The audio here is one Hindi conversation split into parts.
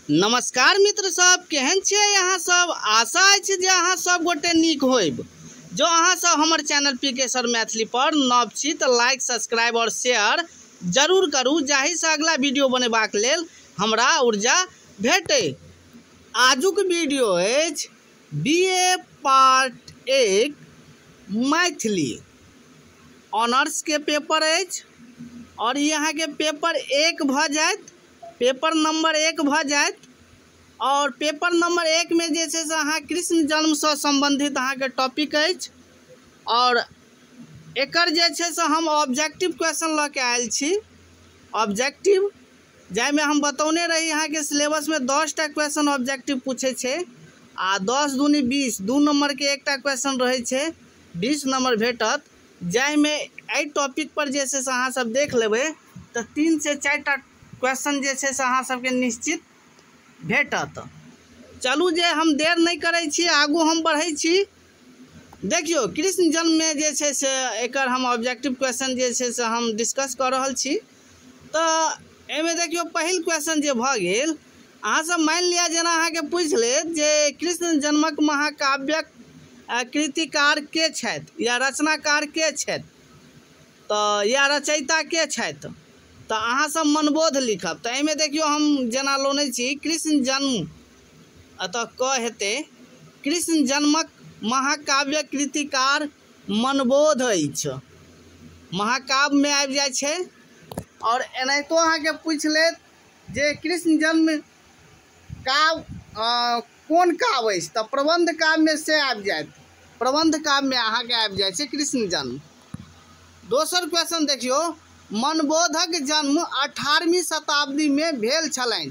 नमस्कार मित्र सब, केहन छियै अहाँ सब। आशा अछि जे अहाँ सब गोटे नीक होइब। जो अहाँ सब हमर चैनल पीके सर मैथिली पर नव छी तऽ लाइक, सब्सक्राइब और शेयर जरूर करू, जाहि से अगला वीडियो बनेबाक लेल हमरा ऊर्जा भेटै। आजुक वीडियो अछि बीए पार्ट 1 मैथिली ऑनर्स के पेपर अछि और यहाँ के पेपर 1 भ जायत, पेपर नंबर 1 भ जायत। और पेपर नंबर 1 में जे छै से अहाँ कृष्ण जन्म से संबंधित अहाँ के टॉपिक अछि और एकर जे छै से हम ऑब्जेक्टिव क्वेश्चन ल के आयल छी। ऑब्जेक्टिव जाहिमे हम बतौने रही अहाँ के सिलेबस में 10टा क्वेश्चन ऑब्जेक्टिव पूछे छे आ 10 दूनी 20 2 नंबर के एकटा क्वेश्चन रहे छे, 20 नंबर भेटत। जाहिमे एहि टॉपिक पर जे छै से अहाँ सब देख लेबै तऽ 3 से 4टा क्वेश्चन जे छै से अहाँ सबके निश्चित भेटत। चलू जे हम देर नहीं करै छी, आगू हम बढ़ै छी। देखियो कृष्ण जन्म में जे छै से एकर हम ऑब्जेक्टिव क्वेश्चन जे छै से हम डिस्कस कर रहल छी। तऽ एमे देखियो पहिल क्वेश्चन जे भ गेल, अहाँ सब मान लिया जेना अहाँ के पूछ लेत जे कृष्ण जन्मक महाकाव्यक कृतिकार के छथि या रचनाकार के छथि, तो या रचयिता के छथि, तो अहाँ सब मनबोध लिखब। तो एमे देखियो हम जेना लोने छी कृष्ण जन्म, अतः क हेते कृष्ण जन्मक महाकाव्य कृतिकार मनबोध अछि, महाकाव्य में आबि जाय छे। और एनाहितो अहाँ के पूछ लेत जे कृष्ण जन्म काव्य कोन काव्य अछि, तो प्रबंध काव्य में से आबि जायत, प्रबंध काव्य में अहाँ के आबि जाय छे कृष्ण जन्म। दोसर क्वेश्चन देखियो, मनबोधक जन्म 18वीं शताब्दी में भेल छलनि।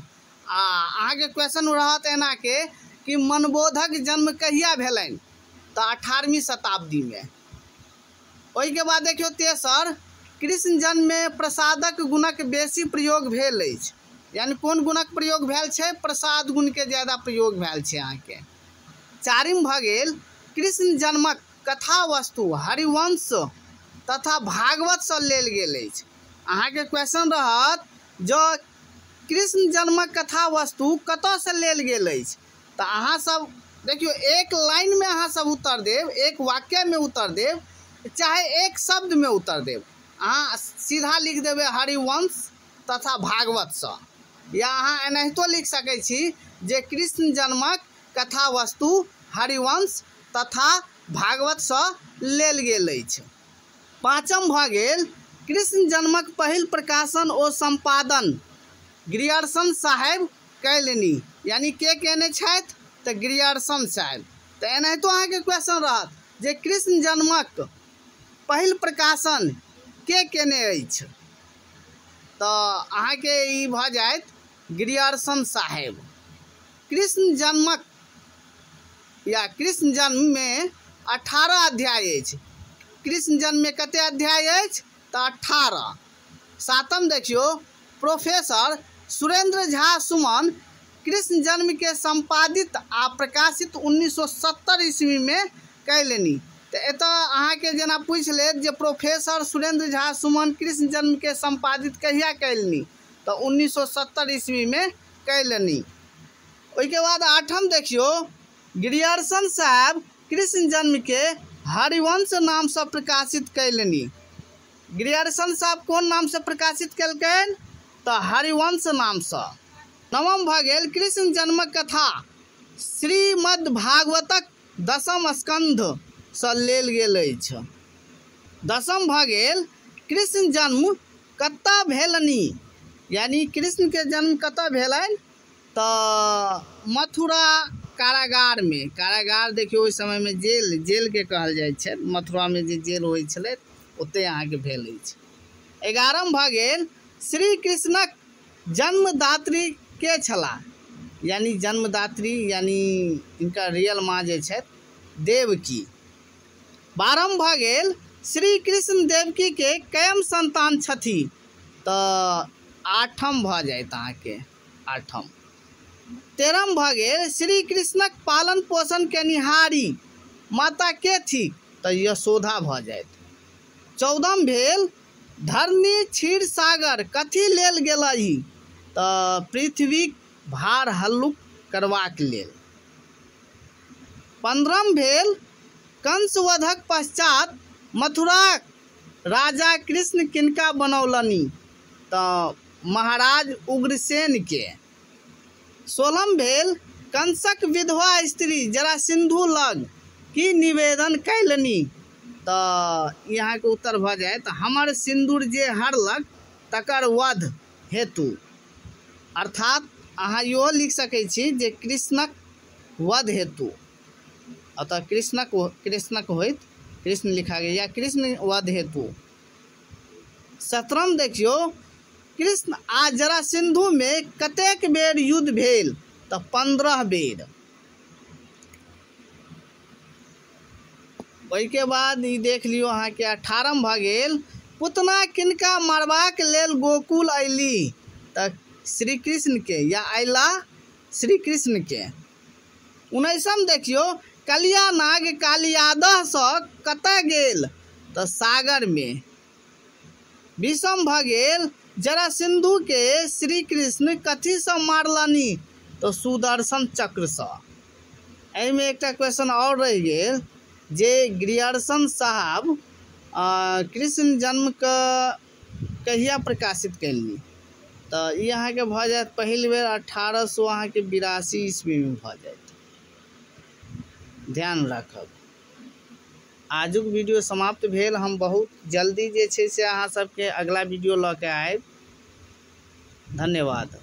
अहाँ के क्वेश्चन रहत एना के कि मनबोधक जन्म कहिया भेलनि, तो 18वीं शताब्दी में। ओहि के बाद देखियो तेसर, कृष्ण जन्म में प्रसादक गुणक बेसी प्रयोग भेल अछि, यानी कोन गुणक प्रयोग भेल छे, प्रसाद गुण के ज्यादा प्रयोग भेल छे अहाँ के। चारिम भ गेल, कृष्ण जन्मक कथा वस्तु हरिवंश तथा भागवत से लेल गेल अछि। अहाँ के क्वेश्चन रहत जो कृष्ण जन्मक कथा वस्तु कतऽ से लेल गेल अछि, तो अहाँ सब देखियो एक लाइन में अहाँ सब उत्तर देव, एक वाक्य में उत्तर देव, चाहे एक शब्द में उत्तर देव। अहाँ सीधा लिख देवे हरिवंश तथा भागवत से, या अहाँ एनाहितो लिख सकै छी जे कृष्ण जन्मक कथा वस्तु हरिवंश तथा भागवत से लेल गेल अछि। पाँचम भ गेल, कृष्ण जन्मक पहिल प्रकाशन ओ संपादन ग्रियर्सन साहेब कैलनी, यानी के केने छथि, तो ग्रियर्सन साहेब। तो एनाहितो अहाँ के क्वेश्चन रहत जे कृष्ण जन्मक पहिल प्रकाशन के केने अछि, तो अहाँ के ई भ जायत ग्रियर्सन साहेब। कृष्ण जन्मक या कृष्ण जन्म में 18 अध्याय अछि। कृष्ण जन्म में कते अध्याय अछि, तो 18। सातम देखियो, प्रोफेसर सुरेंद्र झा सुमन कृष्ण जन्म के संपादित आ प्रकाशित 1970 ईस्वी में कैलनी। तो एत अहाँ के जेना पूछ लेत जे प्रोफेसर सुरेंद्र झा सुमन कृष्ण जन्म के संपादित कहिया कैलनी, तो 1970 ईस्वी में कैलनी। ओहि के बाद आठम देखियो, ग्रियर्सन साहब कृष्ण जन्म के हरिवंश नाम से प्रकाशित कैलनी। ग्रियर्सन साहब कौन नाम से प्रकाशित कैलकैन, तो हरिवंश नाम से। नवम भ गेल, कृष्ण जन्मक कथा श्रीमद् भागवतक 10म स्कंध से लेल गेल अछि। 10म भ गेल, कृष्ण जन्म कतऽ भेलनि, यानी कृष्ण के जन्म कतऽ भेलनि, तो मथुरा कारागार में। कारागार देखियो ओहि समय में जेल के कहल जाय छै, मथुरा में जे जेल होइ छलै ओते अहाँ के भेल अछि। 11म भ गेल, श्री कृष्णक जन्मदात्री के छला, यानी जन्मदात्री यानी इनका रियल माँ जे छै देवकी। 12म भ गेल, श्री कृष्ण देवकी के कयम संतान छथि, तो 8म भ जायत अहाँ के 8म। 13म भ गेल, श्री कृष्णक पालन पोषण के निहारी माता के थी, तो यशोदा भ जायत। 14म भेल, धरनी क्षीर सागर कथी लेल गेलहि, तो पृथ्वी भार हल्लुक करबाक लेल। 15 भेल कंस वधक पश्चात मथुराक राजा कृष्ण किनका बनौलनि तऽ महाराज उग्रसेन के। 16 भेल कंसक विधवा स्त्री जरासिंधु लग की निवेदन कैलनि तऽ यहाँ के उत्तर भऽ जायत हमर सिंदूर जे हरलक तकर वध हेतु। अर्थात अहाँ इहो लिख सकै छी जे कृष्णक वध हेतु, अतः कृष्णक होइत कृष्ण लिखा गया या कृष्ण वध हेतु। 17 देखियो कृष्ण आ जरासिंधु में कतेक बेर युद्ध भेल तऽ 15 बेर। ओहिके बाद ई देख लियो अहाँ के 18 भऽ गेल पुतना किनका मारबाक लेल गोकुल अयली तऽ श्री कृष्ण के या अयला श्री कृष्ण के। 19 देखियो कलिया नाग कालियादह सँ कतय गेल तऽ सागर में। 20 भऽ गेल जरासिंधु के श्री कृष्ण कथी सँ मारलनि तो सुदर्शन चक्र सँ। एहिमे एकटा क्वेश्चन और रह गेल जे ग्रियर्सन साहब कृष्ण जन्म का कहिया प्रकाशित कैलनी तऽ ई अहाँ के भऽ जायत पहिल बेर 1882 ईस्वी में भऽ जायत। ध्यान राखब। आजुक वीडियो समाप्त भेल। हम बहुत जल्दी जे छै से अहाँ सबके अगला वीडियो लऽ के आएब। धन्यवाद।